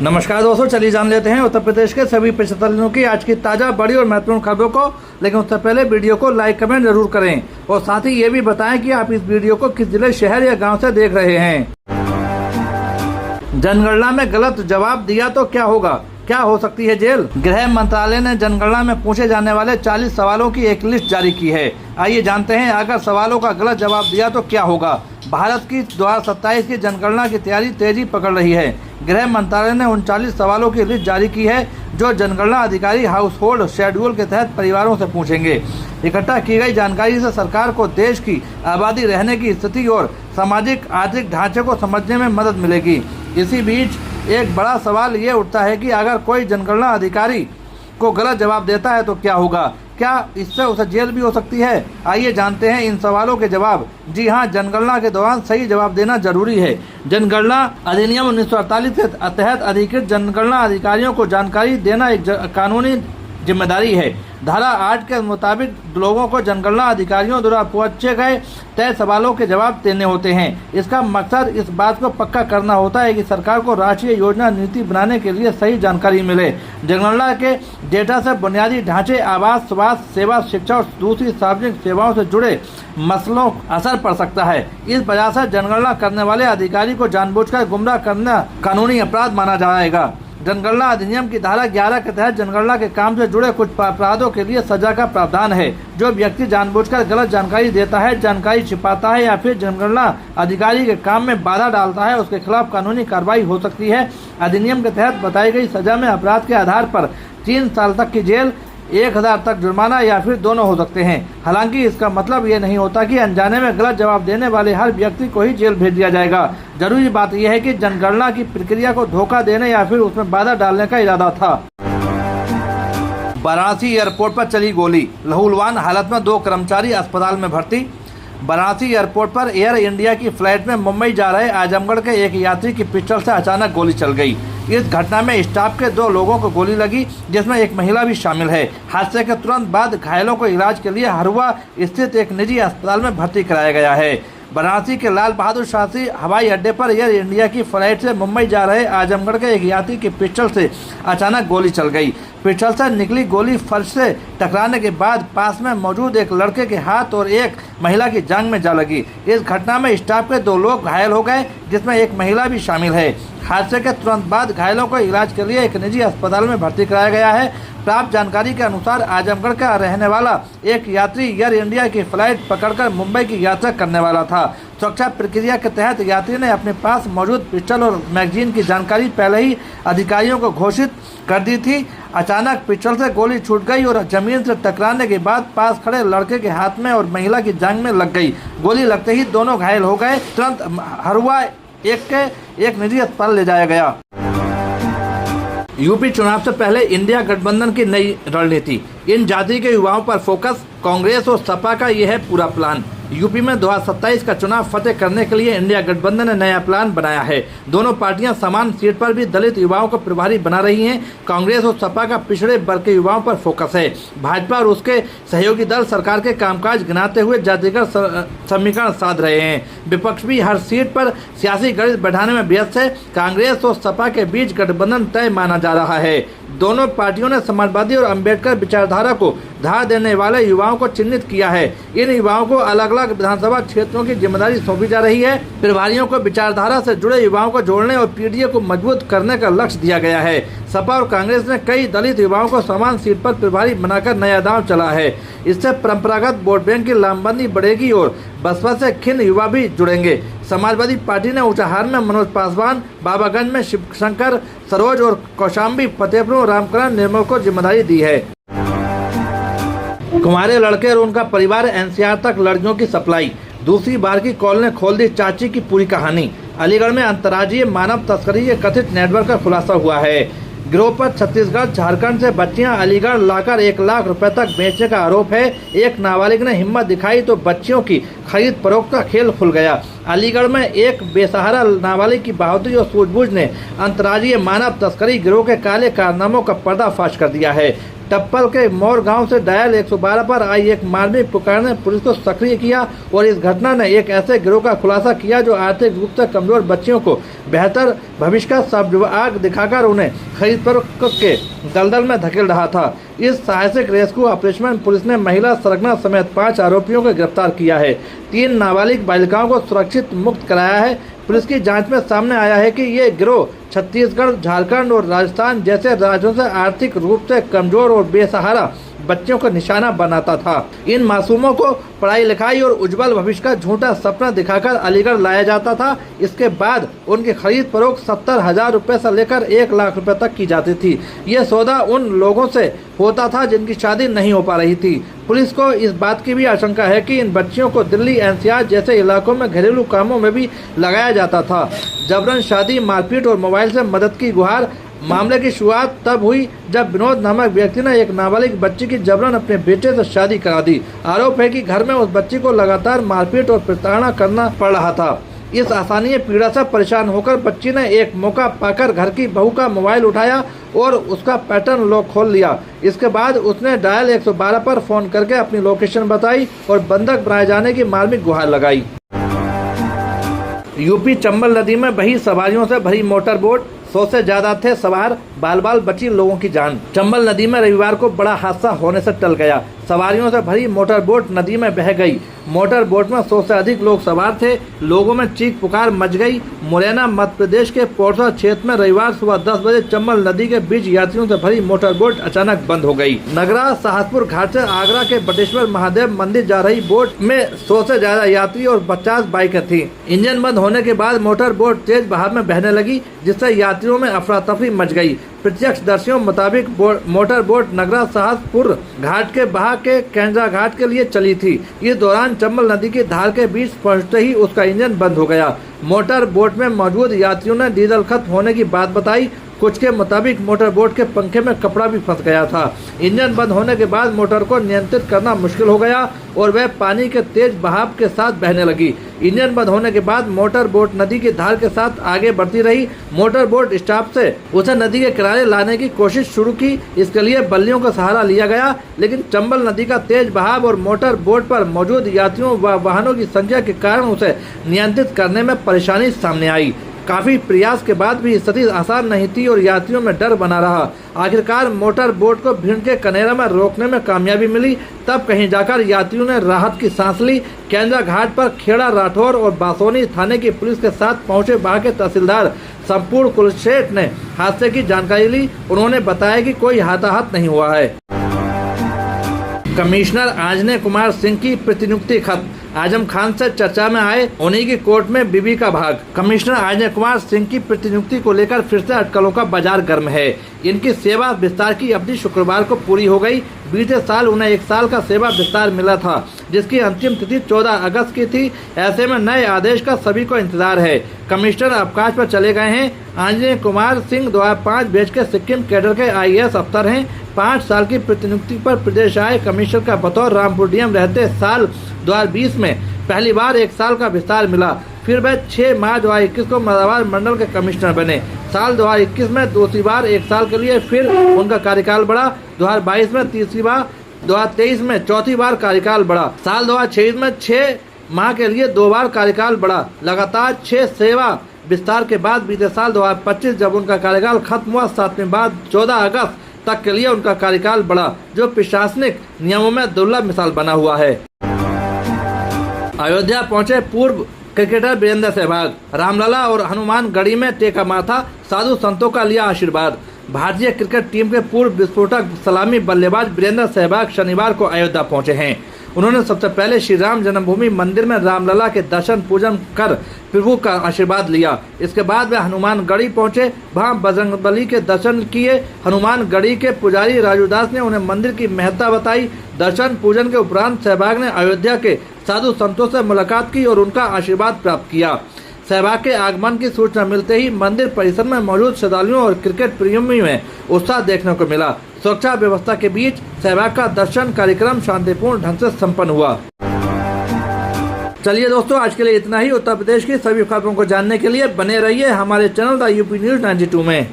नमस्कार दोस्तों, चलिए जान लेते हैं उत्तर प्रदेश के सभी 75 जिलों की आज की ताज़ा बड़ी और महत्वपूर्ण खबरों को। लेकिन उससे पहले वीडियो को लाइक कमेंट जरूर करें और साथ ही ये भी बताएं कि आप इस वीडियो को किस जिले, शहर या गांव से देख रहे हैं। जनगणना में गलत जवाब दिया तो क्या होगा, क्या हो सकती है जेल। गृह मंत्रालय ने जनगणना में पूछे जाने वाले 40 सवालों की एक लिस्ट जारी की है। आइए जानते हैं अगर सवालों का गलत जवाब दिया तो क्या होगा। भारत की 2027 की जनगणना की तैयारी तेजी पकड़ रही है। गृह मंत्रालय ने 39 सवालों की लिस्ट जारी की है जो जनगणना अधिकारी हाउस होल्ड शेड्यूल के तहत परिवारों से पूछेंगे। इकट्ठा की गई जानकारी से सरकार को देश की आबादी, रहने की स्थिति और सामाजिक आर्थिक ढांचे को समझने में मदद मिलेगी। इसी बीच एक बड़ा सवाल ये उठता है कि अगर कोई जनगणना अधिकारी को गलत जवाब देता है तो क्या होगा, क्या इससे उसे जेल भी हो सकती है। आइए जानते हैं इन सवालों के जवाब। जी हाँ, जनगणना के दौरान सही जवाब देना जरूरी है। जनगणना अधिनियम 1948 के तहत अधिकृत जनगणना अधिकारियों को जानकारी देना एक कानूनी जिम्मेदारी है। धारा 8 के मुताबिक लोगों को जनगणना अधिकारियों द्वारा पूछे गए तय सवालों के जवाब देने होते हैं। इसका मकसद इस बात को पक्का करना होता है कि सरकार को राष्ट्रीय योजना नीति बनाने के लिए सही जानकारी मिले। जनगणना के डेटा से बुनियादी ढांचे, आवास, स्वास्थ्य सेवा, शिक्षा और दूसरी सार्वजनिक सेवाओं से जुड़े मसलों असर पड़ सकता है। इस वजह से जनगणना करने वाले अधिकारी को जानबूझकर गुमराह करना कानूनी अपराध माना जाएगा। जनगणना अधिनियम की धारा 11 के तहत जनगणना के काम से जुड़े कुछ अपराधों के लिए सजा का प्रावधान है। जो व्यक्ति जानबूझकर गलत जानकारी देता है, जानकारी छिपाता है या फिर जनगणना अधिकारी के काम में बाधा डालता है, उसके खिलाफ कानूनी कार्रवाई हो सकती है। अधिनियम के तहत बताई गई सजा में अपराध के आधार पर 3 साल तक की जेल, 1000 तक जुर्माना या फिर दोनों हो सकते हैं। हालांकि इसका मतलब ये नहीं होता कि अनजाने में गलत जवाब देने वाले हर व्यक्ति को ही जेल भेज दिया जाएगा। जरूरी बात यह है कि जनगणना की प्रक्रिया को धोखा देने या फिर उसमें बाधा डालने का इरादा था। वाराणसी एयरपोर्ट पर चली गोली, लहूलुहान हालत में 2 कर्मचारी अस्पताल में भर्ती। वाराणसी एयरपोर्ट पर एयर इंडिया की फ्लाइट में मुंबई जा रहे आजमगढ़ के एक यात्री की पिस्टल से अचानक गोली चल गई। इस घटना में स्टाफ के 2 लोगों को गोली लगी, जिसमें एक महिला भी शामिल है। हादसे के तुरंत बाद घायलों को इलाज के लिए हरुआ स्थित एक निजी अस्पताल में भर्ती कराया गया है। वाराणसी के लाल बहादुर शास्त्री हवाई अड्डे पर एयर इंडिया की फ्लाइट से मुंबई जा रहे आजमगढ़ के एक यात्री की पिस्टल से अचानक गोली चल गई। पिस्टल से निकली गोली फर्श से टकराने के बाद पास में मौजूद एक लड़के के हाथ और एक महिला की जांघ में जा लगी। इस घटना में स्टाफ के 2 लोग घायल हो गए, जिसमें एक महिला भी शामिल है। हादसे के तुरंत बाद घायलों को इलाज के लिए एक निजी अस्पताल में भर्ती कराया गया है। प्राप्त जानकारी के अनुसार आजमगढ़ का रहने वाला एक यात्री एयर इंडिया की फ्लाइट पकड़कर मुंबई की यात्रा करने वाला था। सुरक्षा प्रक्रिया के तहत यात्री ने अपने पास मौजूद पिस्टल और मैगजीन की जानकारी पहले ही अधिकारियों को घोषित कर दी थी। अचानक पिस्टल से गोली छूट गई और जमीन से टकराने के बाद पास खड़े लड़के के हाथ में और महिला की जांघ में लग गई। गोली लगते ही दोनों घायल हो गए। तुरंत हरुआ एक निजी अस्पताल ले जाया गया। यूपी चुनाव से पहले इंडिया गठबंधन की नई रणनीति, इन जाति के युवाओं पर फोकस। कांग्रेस और सपा का यह है पूरा प्लान। यूपी में 2027 का चुनाव फतेह करने के लिए इंडिया गठबंधन ने नया प्लान बनाया है। दोनों पार्टियां समान सीट पर भी दलित युवाओं को प्रभारी बना रही हैं। कांग्रेस और सपा का पिछड़े वर्ग के युवाओं पर फोकस है। भाजपा और उसके सहयोगी दल सरकार के कामकाज गिनाते हुए जातिगत समीकरण साध रहे हैं। विपक्ष भी हर सीट पर सियासी गणित बढ़ाने में व्यस्त है। कांग्रेस और सपा के बीच गठबंधन तय माना जा रहा है। दोनों पार्टियों ने समाजवादी और अम्बेडकर विचारधारा को धार देने वाले युवाओं को चिन्हित किया है। इन युवाओं को अलग अलग विधानसभा क्षेत्रों की जिम्मेदारी सौंपी जा रही है। प्रभारियों को विचारधारा से जुड़े युवाओं को जोड़ने और पीडीए को मजबूत करने का लक्ष्य दिया गया है। सपा और कांग्रेस ने कई दलित युवाओं को समान सीट पर प्रभारी बनाकर नया दांव चला है। इससे परंपरागत वोट बैंक की लामबंदी बढ़ेगी और बसपा से खिन्न युवा भी जुड़ेंगे। समाजवादी पार्टी ने ऊंचाहार में मनोज पासवान, बाबागंज में शिवशंकर सरोज और कौशाम्बी, फतेहपुर रामकरण निर्मल को जिम्मेदारी दी है। कुंवारे लड़के और उनका परिवार एनसीआर तक लड़कियों की सप्लाई, दूसरी बार की कॉल ने खोल दी चाची की पूरी कहानी। अलीगढ़ में अंतर्राज्यीय मानव तस्करी के कथित नेटवर्क का खुलासा हुआ है। गिरोह पर छत्तीसगढ़, झारखंड से बच्चियां अलीगढ़ लाकर 1 लाख रुपए तक बेचने का आरोप है। एक नाबालिग ने हिम्मत दिखाई तो बच्चियों की खरीद फरोख्त का खेल खुल गया। अलीगढ़ में एक बेसहारा नाबालिग की बहादुरी और सूझबूझ ने अंतर्राज्यीय मानव तस्करी गिरोह के काले कारनामों का पर्दाफाश कर दिया है। टप्पल के मोर गांव से डायल 112 पर आई एक मार्मिक पुकार ने पुलिस को सक्रिय किया और इस घटना ने एक ऐसे गिरोह का खुलासा किया जो आर्थिक रूप से कमजोर बच्चियों को बेहतर भविष्य का सब आग दिखाकर उन्हें खरीद पर के दलदल में धकेल रहा था। इस साहसिक रेस्क्यू ऑपरेशन में पुलिस ने महिला सरगना समेत 5 आरोपियों को गिरफ्तार किया है। 3 नाबालिग बालिकाओं को सुरक्षित मुक्त कराया है। पुलिस की जांच में सामने आया है कि ये गिरोह छत्तीसगढ़, झारखंड और राजस्थान जैसे राज्यों से आर्थिक रूप से कमजोर और बेसहारा बच्चों को निशाना बनाता था। इन मासूमों को पढ़ाई लिखाई और उज्जवल भविष्य का झूठा सपना दिखाकर अलीगढ़ लाया जाता था। इसके बाद उनकी खरीद फरोख्त 70,000 रुपए से लेकर 1 लाख रुपए तक की जाती थी। ये सौदा उन लोगों से होता था जिनकी शादी नहीं हो पा रही थी। पुलिस को इस बात की भी आशंका है कि इन बच्चियों को दिल्ली एनसीआर जैसे इलाकों में घरेलू कामों में भी लगाया जाता था। जबरन शादी, मारपीट और मोबाइल से मदद की गुहार। मामले की शुरुआत तब हुई जब विनोद नामक व्यक्ति ने एक नाबालिग बच्ची की जबरन अपने बेटे से शादी करा दी। आरोप है कि घर में उस बच्ची को लगातार मारपीट और प्रताड़ना करना पड़ रहा था। इस असहनीय पीड़ा से परेशान होकर बच्ची ने एक मौका पाकर घर की बहू का मोबाइल उठाया और उसका पैटर्न लॉक खोल लिया। इसके बाद उसने डायल 112 पर फोन करके अपनी लोकेशन बताई और बंधक बनाए जाने की मार्मिक गुहार लगाई। यूपी चंबल नदी में बही सवारियों से भरी मोटर बोट, 100 से ज्यादा थे सवार, बाल बाल बची लोगों की जान। चंबल नदी में रविवार को बड़ा हादसा होने से टल गया। सवारियों से भरी मोटर बोट नदी में बह गई। मोटर बोट में 100 से अधिक लोग सवार थे। लोगों में चीख पुकार मच गई। मुरैना मध्य प्रदेश के पोरसा क्षेत्र में रविवार सुबह 10 बजे चंबल नदी के बीच यात्रियों से भरी मोटर बोट अचानक बंद हो गई। नगरा साहसपुर घाट से आगरा के बटेश्वर महादेव मंदिर जा रही बोट में 100 से ज्यादा यात्री और 50 बाइकें थी। इंजन बंद होने के बाद मोटर बोट तेज बहाव में बहने लगी, जिससे यात्रियों में अफरा तफरी मच गई। प्रत्यक्षदर्शियों मुताबिक मोटर बोट नगरा साहसपुर घाट के बहा के केंद्रा घाट के लिए चली थी। इस दौरान चंबल नदी की धार के बीच पहुंचते ही उसका इंजन बंद हो गया। मोटर बोट में मौजूद यात्रियों ने डीजल खत्म होने की बात बताई। कुछ के मुताबिक मोटर बोट के पंखे में कपड़ा भी फंस गया था। इंजन बंद होने के बाद मोटर को नियंत्रित करना मुश्किल हो गया और वह पानी के तेज बहाव के साथ बहने लगी। इंजन बंद होने के बाद मोटर बोट नदी की धार के साथ आगे बढ़ती रही। मोटर बोट स्टाफ से उसे नदी के किनारे लाने की कोशिश शुरू की। इसके लिए बल्लियों का सहारा लिया गया, लेकिन चंबल नदी का तेज बहाव और मोटर बोट पर मौजूद यात्रियों व वाहनों की संख्या के कारण उसे नियंत्रित करने में परेशानी सामने आई। काफी प्रयास के बाद भी स्थिति आसान नहीं थी और यात्रियों में डर बना रहा। आखिरकार मोटर बोट को भिंड के कनेरा में रोकने में कामयाबी मिली। तब कहीं जाकर यात्रियों ने राहत की सांस ली। केंद्रा घाट पर खेड़ा, राठौर और बासोनी थाने की पुलिस के साथ पहुंचे वहां के तहसीलदार संपूर्ण कुलशेठ ने हादसे की जानकारी ली। उन्होंने बताया कि कोई हताहत नहीं हुआ है। कमिश्नर आंजनेय कुमार सिंह की प्रतिनियुक्ति खत्म। आजम खान से चर्चा में आए, उन्हीं की कोर्ट में बीबी का भाग। कमिश्नर आंजनेय कुमार सिंह की प्रतिनियुक्ति को लेकर फिर से अटकलों का बाजार गर्म है। इनकी सेवा विस्तार की अवधि शुक्रवार को पूरी हो गई। बीते साल उन्हें 1 साल का सेवा विस्तार मिला था, जिसकी अंतिम तिथि 14 अगस्त की थी। ऐसे में नए आदेश का सभी को इंतजार है। कमिश्नर अवकाश पर चले गए हैं। आंजनेय कुमार सिंह 2005 बैच के सिक्किम कैडर के IAS अफसर हैं। 5 साल की प्रतिनियुक्ति पर प्रदेश आए कमिश्नर का बतौर रामपुर डीएम रहते साल 2020 में पहली बार 1 साल का विस्तार मिला। फिर वह 6 मार्च 2021 को मदावार मंडल के कमिश्नर बने। साल 2021 में दूसरी बार 1 साल के लिए फिर उनका कार्यकाल बढ़ा। 2022 में तीसरी बार, 2023 में चौथी बार कार्यकाल बढ़ा। साल 2026 में 6 माह के लिए 2 बार कार्यकाल बढ़ा। लगातार 6 सेवा विस्तार के बाद बीते साल 2025 जब उनका कार्यकाल खत्म हुआ, 7वीं बार 14 अगस्त तक के लिए उनका कार्यकाल बढ़ा, जो प्रशासनिक नियमों में दुर्लभ मिसाल बना हुआ है। अयोध्या पहुंचे पूर्व क्रिकेटर वीरेंद्र सहवाग। रामलला और हनुमानगढ़ी में टेका माथा, साधु संतों का लिया आशीर्वाद। भारतीय क्रिकेट टीम के पूर्व विस्फोटक सलामी बल्लेबाज वीरेंद्र सहवाग शनिवार को अयोध्या पहुंचे हैं। उन्होंने सबसे पहले श्री राम जन्मभूमि मंदिर में रामलला के दर्शन पूजन कर प्रभु का आशीर्वाद लिया। इसके बाद वे हनुमानगढ़ी पहुंचे, वहां बजरंगबली के दर्शन किए। हनुमानगढ़ी के पुजारी राजू दास ने उन्हें मंदिर की महत्ता बताई। दर्शन पूजन के उपरांत सहवाग ने अयोध्या के साधु संतों से मुलाकात की और उनका आशीर्वाद प्राप्त किया। सहवाग के आगमन की सूचना मिलते ही मंदिर परिसर में मौजूद श्रद्धालुओं और क्रिकेट प्रेमियों में उत्साह देखने को मिला। सुरक्षा व्यवस्था के बीच सहवाग का दर्शन कार्यक्रम शांतिपूर्ण ढंग से संपन्न हुआ। चलिए दोस्तों, आज के लिए इतना ही। उत्तर प्रदेश की सभी खबरों को जानने के लिए बने रहिए हमारे चैनल द यूपी न्यूज 92 में।